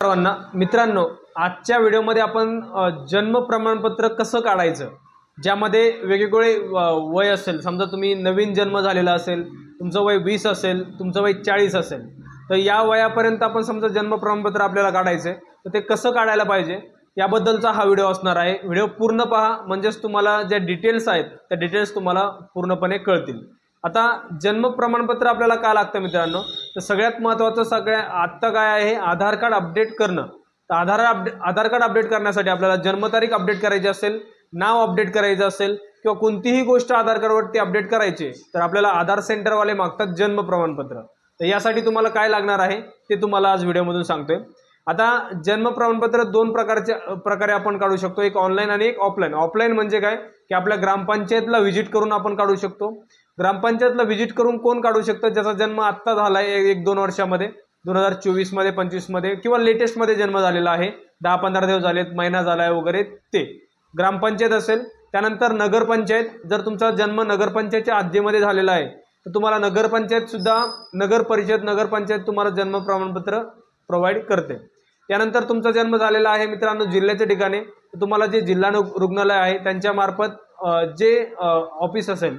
सर्वांना मित्रांनो, आजच्या व्हिडिओमध्ये आपण जन्म प्रमाणपत्र कसं काढायचं, ज्यामध्ये वेगवेगळे वय असेल. समजा तुम्ही नवीन जन्म झालेला असेल, तुमचं वय 20 असेल, तुमचं वय 40 असेल, तर या वयापर्यंत आपण समजा जन्म प्रमाणपत्र आपल्याला काढायचं आहे, तर ते कसं काढायला पाहिजे याबद्दलचा हा व्हिडिओ असणार आहे. व्हिडिओ पूर्ण पहा, म्हणजेच तुम्हाला ज्या डिटेल्स आहेत त्या डिटेल्स तुम्हाला पूर्णपणे कळतील. आता जन्म प्रमाणपत्र आपल्याला का लागतं मित्रांनो, तर सगळ्यात महत्त्वाचं आत्ता काय आहे, आधार कार्ड अपडेट करणं. तर आधार कार्ड अपडेट करण्यासाठी आपल्याला जन्मतारीख अपडेट करायची असेल, नाव अपडेट करायचं असेल किंवा कोणतीही गोष्ट आधार कार्डवरती अपडेट करायची, तर आपल्याला आधार सेंटरवाले मागतात जन्म प्रमाणपत्र. तर यासाठी तुम्हाला काय लागणार आहे ते तुम्हाला आज व्हिडिओमधून सांगतोय. आता जन्म प्रमाणपत्र दोन प्रकारे आपण काढू शकतो, एक ऑनलाईन आणि एक ऑफलाईन. ऑफलाईन म्हणजे काय की आपल्या ग्रामपंचायतला व्हिजिट करून आपण काढू शकतो. ग्रामपंचायतला व्हिजिट करून कोण काढू शकतं, ज्याचा जन्म आत्ता झाला आहे 1-2 वर्षामध्ये, 2024 मध्ये 25 मध्ये किंवा लेटेस्ट मध्ये जन्म झालेला आहे, 10-15 दिवस झालेत, महिना झाला आहे वगैरे, ते ग्रामपंचायत असेल. त्यानंतर नगरपंचायत, जर तुमचा जन्म नगरपंचायतच्या हद्दीमध्ये झालेला आहे तर तुम्हाला नगरपंचायत सुद्धा, नगर परिषद, नगरपंचायत तुम्हाला जन्म प्रमाणपत्र प्रोव्हाइड करते. त्यानंतर तुमचा जन्म झालेला आहे मित्रांनो जिल्ह्याच्या ठिकाणी, तर तुम्हाला जे जिल्हा रुग्णालय आहे त्यांच्या मार्फत जे ऑफिस असेल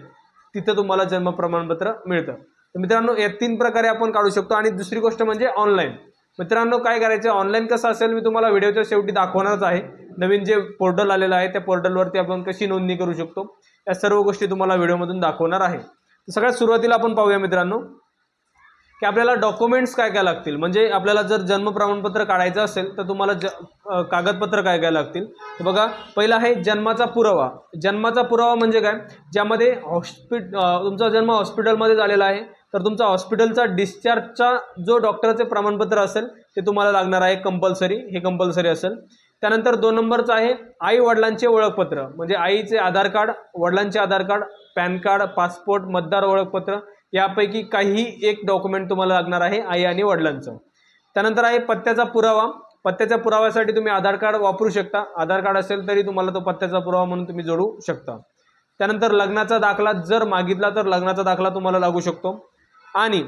तिथं तुम्हाला जन्म प्रमाणपत्र मिळतं. तर मित्रांनो, या 3 प्रकारे आपण काढू शकतो. आणि दुसरी गोष्ट म्हणजे ऑनलाईन. मित्रांनो, काय करायचं, ऑनलाईन कसं असेल मी तुम्हाला व्हिडिओच्या शेवटी दाखवणारच आहे. नवीन जे पोर्टल आलेलं आहे त्या पोर्टलवरती आपण कशी नोंदणी करू शकतो या सर्व गोष्टी तुम्हाला व्हिडिओमधून दाखवणार आहे. तर सगळ्यात सुरुवातीला आपण पाहूया मित्रांनो की आपल्याला डॉक्युमेंट्स काय काय लागतील. म्हणजे आपल्याला जर जन्म प्रमाणपत्र काढायचं असेल तर तुम्हाला कागदपत्र काय काय लागतील. तर बघा, पहिला आहे जन्माचा पुरावा. जन्माचा पुरावा म्हणजे काय, ज्यामध्ये तुमचा जन्म हॉस्पिटलमध्ये झालेला आहे तर तुमचा हॉस्पिटलचा डिस्चार्जचा जो डॉक्टरचे प्रमाणपत्र असेल ते तुम्हाला लागणार आहे कंपल्सरी, हे कंपल्सरी असेल. त्यानंतर 2 नंबरचं आहे आई वडिलांचे ओळखपत्र. म्हणजे आईचे आधार कार्ड, वडिलांचे आधार कार्ड, पॅन कार्ड, पासपोर्ट, मतदार ओळखपत्र यापैकी काही एक डॉक्युमेंट तुम्हाला लागणार आहे आई आणि वडिलांचं. त्यानंतर आहे पत्त्याचा पुरावा. पत्त्याच्या पुराव्यासाठी तुम्ही आधार कार्ड वापरू शकता, आधार कार्ड असेल तरी तुम्हाला तो पत्त्याचा पुरावा म्हणून तुम्ही जोडू शकता. त्यानंतर लग्नाचा दाखला जर मागितला तर लग्नाचा दाखला तुम्हाला लागू शकतो. आणि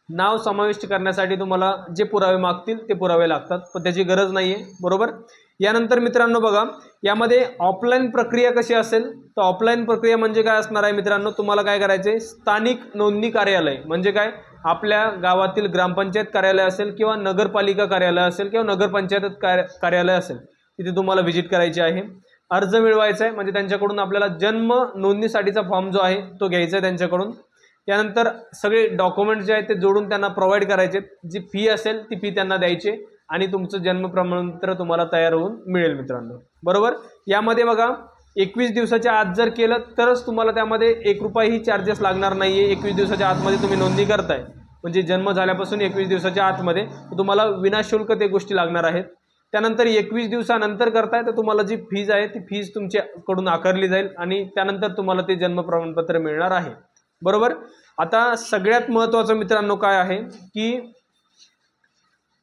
नाव समाविष्ट करण्यासाठी तुम्हाला जे पुरावे मागतील ते पुरावे लागतात, पण त्याची गरज नाही आहे, बरोबर. यानंतर मित्रांनो बघा, यामध्ये ऑफलाईन प्रक्रिया कशी असेल, तर ऑफलाईन प्रक्रिया म्हणजे काय असणार आहे मित्रांनो, तुम्हाला काय करायचे, स्थानिक नोंदणी कार्यालय म्हणजे काय, आपल्या गावातील ग्रामपंचायत कार्यालय असेल किंवा नगरपालिका कार्यालय असेल किंवा नगरपंचायत कार्यालय असेल, तिथे तुम्हाला व्हिजिट करायची आहे. अर्ज मिळवायचा आहे, म्हणजे त्यांच्याकडून आपल्याला जन्म नोंदणीसाठीचा फॉर्म जो आहे तो घ्यायचा आहे त्यांच्याकडून. त्यानंतर सगळे डॉक्युमेंट्स जे आहेत ते जोडून त्यांना प्रोव्हाइड करायचे. जी फी असेल ती फी त्यांना द्यायची आणि तुमचं जन्म प्रमाणपत्र तुम्हाला तयार होऊन मिळेल मित्रांनो, बरोबर. यामध्ये बघा, 21 दिवसाच्या आत जर केलं तरच तुम्हाला त्यामध्ये 1 रुपयाही चार्जेस लागणार नाही आहे. 21 दिवसाच्या आतमध्ये तुम्ही नोंदणी करताय म्हणजे जन्म झाल्यापासून 21 दिवसाच्या आतमध्ये तुम्हाला विनाशुल्क ते गोष्टी लागणार आहेत. त्यानंतर 21 दिवसानंतर करताय तर तुम्हाला जी फीज आहे ती फीज तुमच्याकडून आकारली जाईल आणि त्यानंतर तुम्हाला ते जन्म प्रमाणपत्र मिळणार आहे, बरोबर. आता सगळ्यात महत्त्वाचं मित्रांनो काय आहे की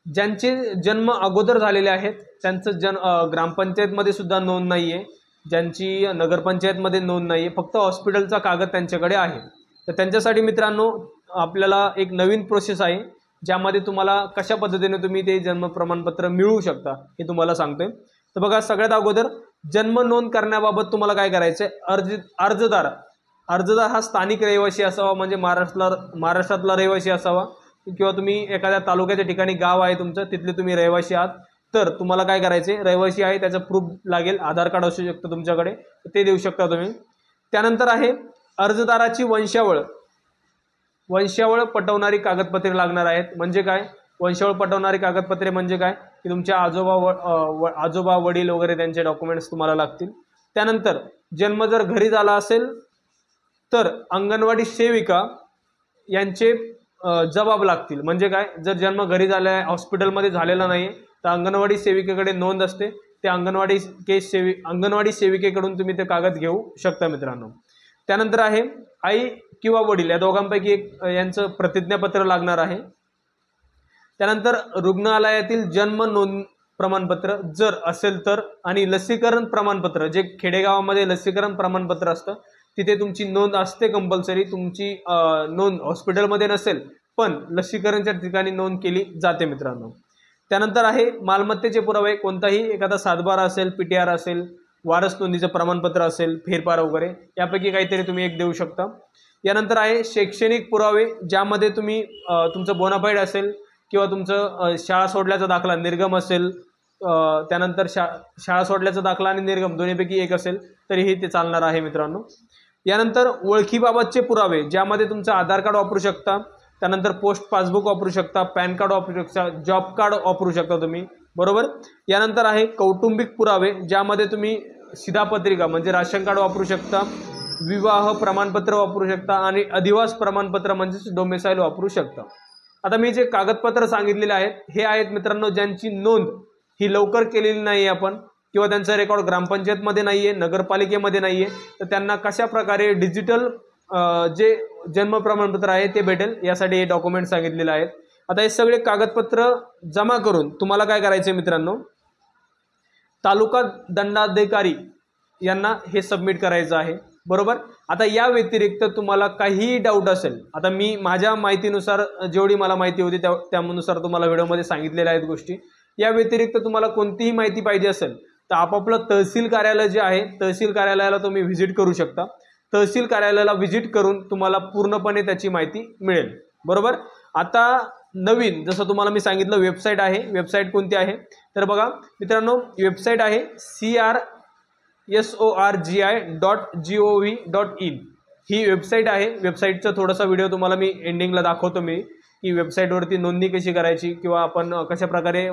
ज्यांचे जन्म अगोदर झालेले आहेत त्यांचं ग्रामपंचायतमध्ये सुद्धा नोंद नाही आहे, ज्यांची नगरपंचायतमध्ये नोंद नाही आहे, फक्त हॉस्पिटलचा कागद त्यांच्याकडे आहे. तर त्यांच्यासाठी मित्रांनो आपल्याला एक नवीन प्रोसेस आहे, ज्यामध्ये तुम्हाला कशा पद्धतीने तुम्ही ते जन्म प्रमाणपत्र मिळवू शकता हे तुम्हाला सांगतोय. तर बघा, सगळ्यात अगोदर जन्म नोंद करण्याबाबत तुम्हाला काय करायचं आहे, अर्जदार हा स्थानिक रहिवासी असावा, म्हणजे महाराष्ट्रातला रहिवासी असावा किंवा तुम्ही एखाद्या तालुक्याच्या ठिकाणी गाव आहे तुमचं, तिथले तुम्ही रहिवासी आहात, तर तुम्हाला काय करायचे, रहिवासी आहे त्याचं प्रूफ लागेल, आधार कार्ड असू शकतं तुमच्याकडे, ते देऊ शकता तुम्ही. त्यानंतर आहे अर्जदाराची वंशावळ पटवणारी कागदपत्रे लागणार आहेत. म्हणजे काय, वंशावळ पटवणारी कागदपत्रे म्हणजे काय की तुमच्या आजोबा वडील वगैरे त्यांचे डॉक्युमेंट्स तुम्हाला लागतील. त्यानंतर जन्म जर घरी झाला असेल तर अंगणवाडी सेविका यांचे जबाब लागतील. म्हणजे काय, जर जन्म घरी झाला आहे, हॉस्पिटलमध्ये झालेला नाही तर अंगणवाडी सेविकेकडे नोंद असते, ते अंगणवाडी सेविकेकडून तुम्ही ते कागद घेऊ शकता मित्रांनो. त्यानंतर आहे आई किंवा वडील या दोघांपैकी एक यांचं प्रतिज्ञापत्र लागणार आहे. त्यानंतर रुग्णालयातील जन्म नोंद प्रमाणपत्र जर असेल तर, आणि लसीकरण प्रमाणपत्र, जे खेडेगावामध्ये लसीकरण प्रमाणपत्र असतं तिथे तुमची नोंद असते कंपल्सरी. तुमची नोंद हॉस्पिटलमध्ये नसेल पण लसीकरणच्या ठिकाणी नोंद केली जाते मित्रांनो. त्यानंतर आहे मालमत्तेचे पुरावे, कोणताही एखादा सातबारा असेल, PTR असेल, वारस नोंदीचं प्रमाणपत्र असेल, फेरफार वगैरे यापैकी काहीतरी तुम्ही एक देऊ शकता. यानंतर आहे शैक्षणिक पुरावे, ज्यामध्ये तुम्ही तुमचं बोनाफाईड असेल किंवा तुमचं शाळा सोडल्याचा दाखला निर्गम असेल, त्यानंतर शाळा सोडल्याचा दाखला आणि निर्गम दोन्हीपैकी एक असेल तरीही ते चालणार आहे मित्रांनो. यानंतर ओळखीबाबतचे पुरावे, ज्यामध्ये तुमचं आधार कार्ड वापरू शकता, त्यानंतर पोस्ट पासबुक वापरू शकता, पॅन कार्ड वापरू शकता, जॉब कार्ड वापरू शकता तुम्ही, बरोबर. यानंतर आहे कौटुंबिक पुरावे, ज्यामध्ये तुम्ही शिधापत्रिका म्हणजे राशन कार्ड वापरू शकता, विवाह प्रमाणपत्र वापरू शकता आणि अधिवास प्रमाणपत्र म्हणजेच डोमेसाईल वापरू शकता. आता मी जे कागदपत्र सांगितलेले आहेत हे आहेत मित्रांनो ज्यांची नोंद ही लवकर केलेली नाही आहे आपण, किंवा त्यांचा रेकॉर्ड ग्रामपंचायतमध्ये नाही आहे, नगरपालिकेमध्ये नाही आहे, तर त्यांना कशा प्रकारे डिजिटल जे जन्म प्रमाणपत्र आहे ते भेटेल यासाठी हे डॉक्युमेंट सांगितलेले आहेत. आता हे सगळे कागदपत्र जमा करून तुम्हाला काय करायचे मित्रांनो, तालुका दंडाधिकारी यांना हे सबमिट करायचं आहे, बरोबर. आता या व्यतिरिक्त तुम्हाला काहीही डाऊट असेल, आता मी माझ्या माहितीनुसार जेवढी मला माहिती होती त्यानुसार तुम्हाला व्हिडिओमध्ये सांगितलेल्या आहेत गोष्टी. या व्यतिरिक्त तुम्हाला कोणतीही माहिती पाहिजे असेल तर आपापलं तहसील कार्यालय जे आहे तहसील कार्यालयाला तुम्ही व्हिजिट करू शकता. तहसील कार्यालयाला व्हिजिट करून तुम्हाला पूर्णपणे त्याची माहिती मिळेल, बरोबर. आता नवीन जसं तुम्हाला मी सांगितलं वेबसाईट आहे, वेबसाईट कोणती आहे तर बघा मित्रांनो, वेबसाईट आहे crsorgi.gov.in ही वेबसाईट आहे. वेबसाईटचा थोडासा व्हिडिओ तुम्हाला मी एंडिंगला दाखवतो मी, की वेबसाईटवरती नोंदणी कशी करायची किंवा आपण कशा प्रकारे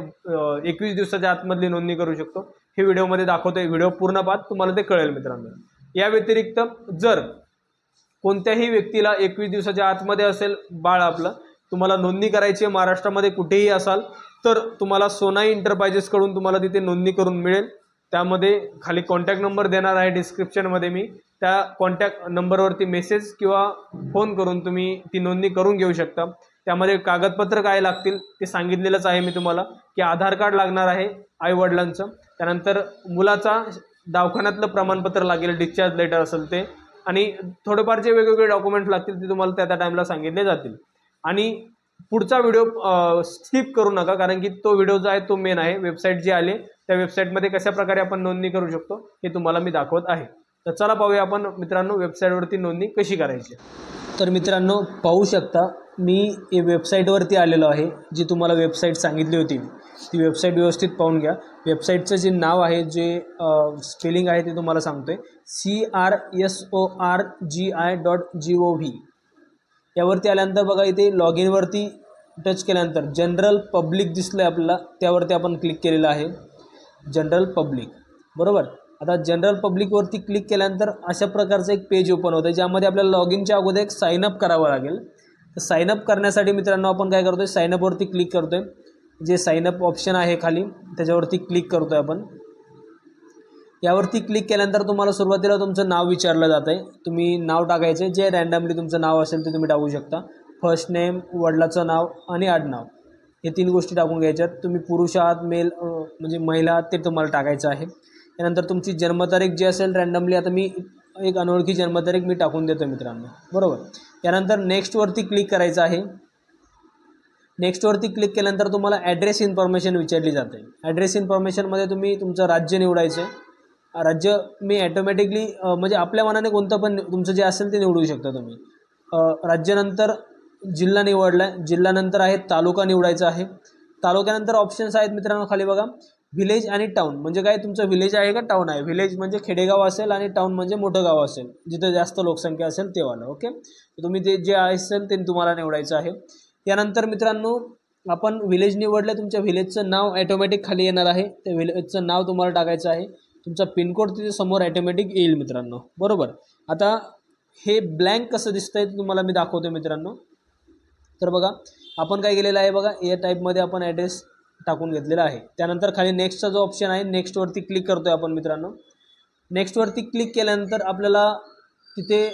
21 दिवसाच्या आतमधली नोंदणी करू शकतो हे व्हिडिओमध्ये दाखवतोय. व्हिडिओ पूर्ण पाहत तुम्हाला ते कळेल मित्रांनो. या व्यतिरिक्त जर कोणत्याही व्यक्तीला 21 दिवसाच्या आतमध्ये असेल बाळ आपलं, तुम्हाला नोंदणी करायची आहे महाराष्ट्रामध्ये कुठेही असाल तर तुम्हाला सोनाई एंटरप्राइजेसकडून तुम्हाला तिथे नोंदणी करून मिळेल. त्यामध्ये खाली कॉन्टॅक्ट नंबर देणार आहे डिस्क्रिप्शनमध्ये मी, त्या कॉन्टॅक्ट नंबरवरती मेसेज किंवा फोन करून तुम्ही ती नोंदणी करून घेऊ शकता. त्यामध्ये कागदपत्र काय लागतील ते सांगितलेलंच आहे मी तुम्हाला, की आधार कार्ड लागणार आहे आईवडिलांचं, त्यानंतर मुलाचा दवाखान्यातलं प्रमाणपत्र लागेल, डिस्चार्ज लेटर असेल ते, आणि थोडेफार जे वेगवेगळे डॉक्युमेंट्स लागतील ते तुम्हाला त्या टाईमला सांगितले जातील. आणि पुढचा व्हिडिओ स्किप करू नका, कारण की तो व्हिडिओ जो आहे तो मेन आहे. वेबसाईट जी आली त्या वेबसाईटमध्ये कशा प्रकारे आपण नोंदणी करू शकतो हे तुम्हाला मी दाखवत आहे. तर चला पाहूया आपण मित्रांनो वेबसाईटवरती नोंदणी कशी करायची. तर मित्रांनो पाहू शकता मी वेबसाईटवरती आलेलो आहे. जी तुम्हाला वेबसाईट सांगितली होती ती वेबसाईट व्यवस्थित पाहून घ्या. वेबसाईटचं जे नाव आहे, जे स्पेलिंग आहे ते तुम्हाला सांगतोय, crsorgi.gov. यावरती आल्यानंतर बघा इथे लॉग इनवरती टच केल्यानंतर जनरल पब्लिक दिसलं आहे आपल्याला, त्यावरती आपण क्लिक केलेलं आहे जनरल पब्लिक, बरोबर. आता जनरल पब्लिकवरती क्लिक केल्यानंतर अशा प्रकारचं एक पेज ओपन होतं, ज्यामध्ये आपल्याला लॉग इनच्या अगोदर एक साईनअप करावं लागेल. तर साईनअप करण्यासाठी मित्रांनो आपण काय करतोय, साईनअपवरती क्लिक करतोय. जे साईनअप ऑप्शन आहे खाली त्याच्यावरती क्लिक करतोय आपण. यावरती क्लिक केल्यानंतर तुम्हाला सुरुवातीला तुमचं नाव विचारलं जातं आहे. तुम्ही नाव टाकायचं, जे रॅन्डमली तुमचं नाव असेल ते तुम्ही टाकू शकता. फर्स्ट नेम, वडिलाचं नाव आणि आडनाव, हे 3 गोष्टी टाकून घ्यायच्यात. तुम्ही पुरुष आहात, मेल म्हणजे महिला आहात ते तुम्हाला टाकायचं आहे. त्यानंतर तुमची जन्मतारीख जी असेल रॅन्डमली, आता मी एक अनोळखी जन्मतारीख मी टाकून देतो मित्रांनो, बरोबर. त्यानंतर नेक्स्टवरती क्लिक करायचं आहे. नेक्स्टवरती क्लिक केल्यानंतर तुम्हाला ॲड्रेस इन्फॉर्मेशन विचारली जाते. ॲड्रेस इन्फॉर्मेशनमध्ये तुम्ही तुमचं राज्य निवडायचं आहे. राज्य मी ॲटोमॅटिकली म्हणजे आपल्या मनाने कोणतं पण तुमचं जे असेल ते निवडू शकता तुम्ही. राज्यानंतर जिल्हा निवडला आहे. जिल्ह्यानंतर आहे तालुका निवडायचा आहे. तालुक्यानंतर ऑप्शन्स आहेत मित्रांनो खाली बघा, व्हिलेज आणि टाऊन. म्हणजे काय, तुमचं व्हिलेज आहे का टाऊन आहे. व्हिलेज म्हणजे खेडेगाव असेल आणि टाऊन म्हणजे मोठं गाव असेल, जिथं जास्त लोकसंख्या असेल तेवालं. ओके, तुम्ही ते जे असेल ते तुम्हाला निवडायचं आहे. यानंतर मित्रांनो आपण व्हिलेज निवडलं, तुमच्या व्हिलेजचं नाव ॲटोमॅटिक खाली येणार आहे. त्या व्हिलेजचं नाव तुम्हाला टाकायचं आहे. तुमचा पिनकोड तिथे समोर ॲटोमॅटिक येईल मित्रांनो, बरोबर. आता हे ब्लँक कसं दिसतंय ते तुम्हाला मी दाखवतो मित्रांनो. तर बघा आपण काय केलेलं आहे बघा, या टाईपमध्ये आपण ॲड्रेस टाकून घेतलेला आहे. त्यानंतर खाली नेक्स्टचा जो ऑप्शन आहे नेक्स्टवरती क्लिक करतोय आपण मित्रांनो. नेक्स्टवरती क्लिक केल्यानंतर आपल्याला तिथे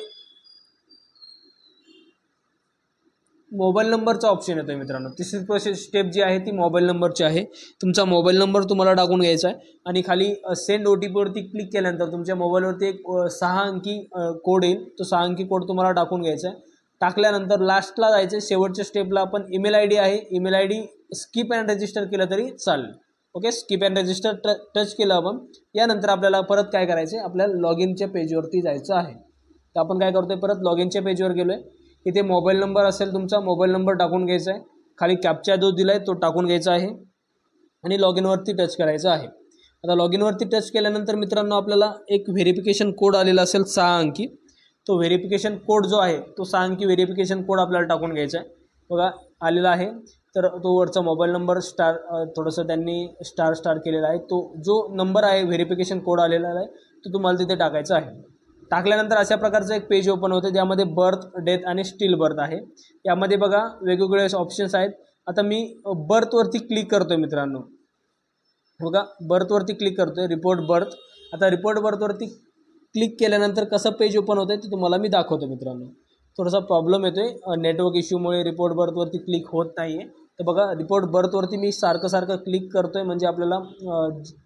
मोबाईल नंबरचा ऑप्शन येतो मित्रांनो. तिसरी प्रोसेस स्टेप जी आहे ती मोबाईल नंबरची आहे. तुमचा मोबाईल नंबर तुम्हाला टाकून घ्यायचा आहे आणि खाली सेंड OTPवरती क्लिक केल्यानंतर तुमच्या मोबाईलवरती एक 6 अंकी कोड येईल. तो 6 अंकी कोड तुम्हाला टाकून घ्यायचा आहे. टाकल्यानंतर लास्टला जायचं, शेवटच्या स्टेपला आपण ईमेल आय डी आहे, email I D skip and register केलं तरी चालेल. Okay, skip and register touch केलं आपण. यानंतर आपल्याला परत काय करायचं आहे, आपल्याला लॉग इनच्या पेजवरती जायचं आहे. तर आपण काय करतोय, परत लॉग इनच्या पेजवर गेलो आहे. इथे मोबाईल नंबर असेल तुमचा, मोबाईल नंबर टाकून घ्यायचा आहे. खाली कॅप्चा जो दिला आहे तो टाकून घ्यायचा आहे आणि लॉग इनवरती टच करायचं आहे. आता लॉग इनवरती टच केल्यानंतर मित्रांनो आपल्याला एक व्हेरिफिकेशन कोड आलेला असेल 6 अंकी. तो व्हेरिफिकेशन कोड जो आहे तो 6 अंकी व्हेरिफिकेशन कोड आपल्याला टाकून घ्यायचा आहे. बघा आलेला आहे. तर तो वरचा मोबाईल नंबर स्टार थोडंसं त्यांनी स्टार केलेला आहे. तो जो नंबर आहे व्हेरिफिकेशन कोड आलेला आहे तो तुम्हाला तिथे टाकायचा आहे. टाकल्यानंतर अशा प्रकारचं एक पेज ओपन होतं ज्यामध्ये बर्थ, डेथ आणि स्टील बर्थ आहे. यामध्ये बघा वेगवेगळे ऑप्शन्स आहेत. आता मी बर्थवरती क्लिक करतोय मित्रांनो. बघा बर्थवरती क्लिक करतोय, रिपोर्ट बर्थ. आता रिपोर्ट बर्थवरती क्लिक केल्यानंतर कसं पेज ओपन होतं ते तुम्हाला मी दाखवतो मित्रांनो. थोडासा प्रॉब्लेम येतोय नेटवर्क इश्यूमुळे रिपोर्ट बर्थवरती क्लिक होत नाही आहे. तर बघा रिपोर्ट बर्थवरती मी सारखं क्लिक करतोय म्हणजे आपल्याला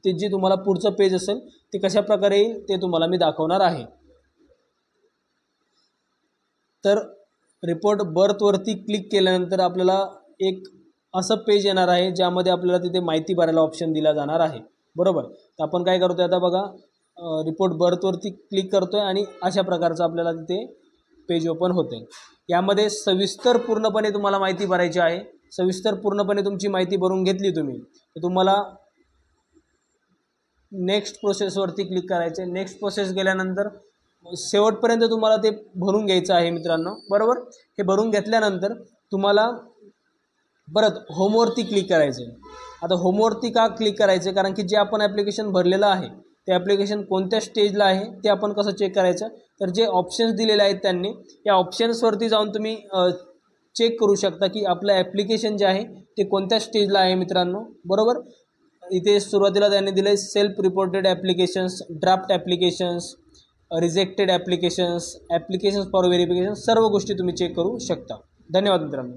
ते जे तुम्हाला पुढचं पेज असेल ते कशा प्रकारे येईल ते तुम्हाला मी दाखवणार आहे. तर रिपोर्ट बर्थवरती क्लिक केल्यानंतर आपल्याला एक असं पेज येणार आहे ज्यामध्ये आपल्याला तिथे माहिती भरायला ऑप्शन दिला जाणार आहे. बरोबर, तर आपण काय करतोय आता बघा रिपोर्ट बर्थवरती क्लिक करतोय आणि अशा प्रकारचं आपल्याला तिथे पेज ओपन होते. यामध्ये सविस्तर पूर्णपणे तुम्हाला माहिती भरायची आहे. सविस्तर पूर्णपणे तुमची माहिती भरून घेतली तुम्ही तर तुम्हाला नेक्स्ट प्रोसेसवरती क्लिक करायचे. नेक्स्ट प्रोसेस गेल्यानंतर शेवटपर्यंत तुम्हाला ते भरून घ्यायचं आहे मित्रांनो. बरोबर, हे भरून घेतल्यानंतर तुम्हाला परत होमवरती क्लिक करायचं आहे. आता होमवरती का क्लिक करायचं, कारण की जे आपण ॲप्लिकेशन भरलेलं आहे ते ॲप्लिकेशन कोणत्या स्टेजला आहे ते आपण कसं चेक करायचं. तर जे ऑप्शन्स दिलेले आहेत त्यांनी या ऑप्शन्सवरती जाऊन तुम्ही चेक करू शकता की आपलं ॲप्लिकेशन जे आहे ते कोणत्या स्टेजला आहे मित्रांनो. बरोबर, इथे सुरुवातीला त्यांनी दिलं आहे self reported applications, draft applications, rejected applications, applications for verification, सर्व गोष्टी तुम्ही चेक करू शकता. धन्यवाद मित्रांनो.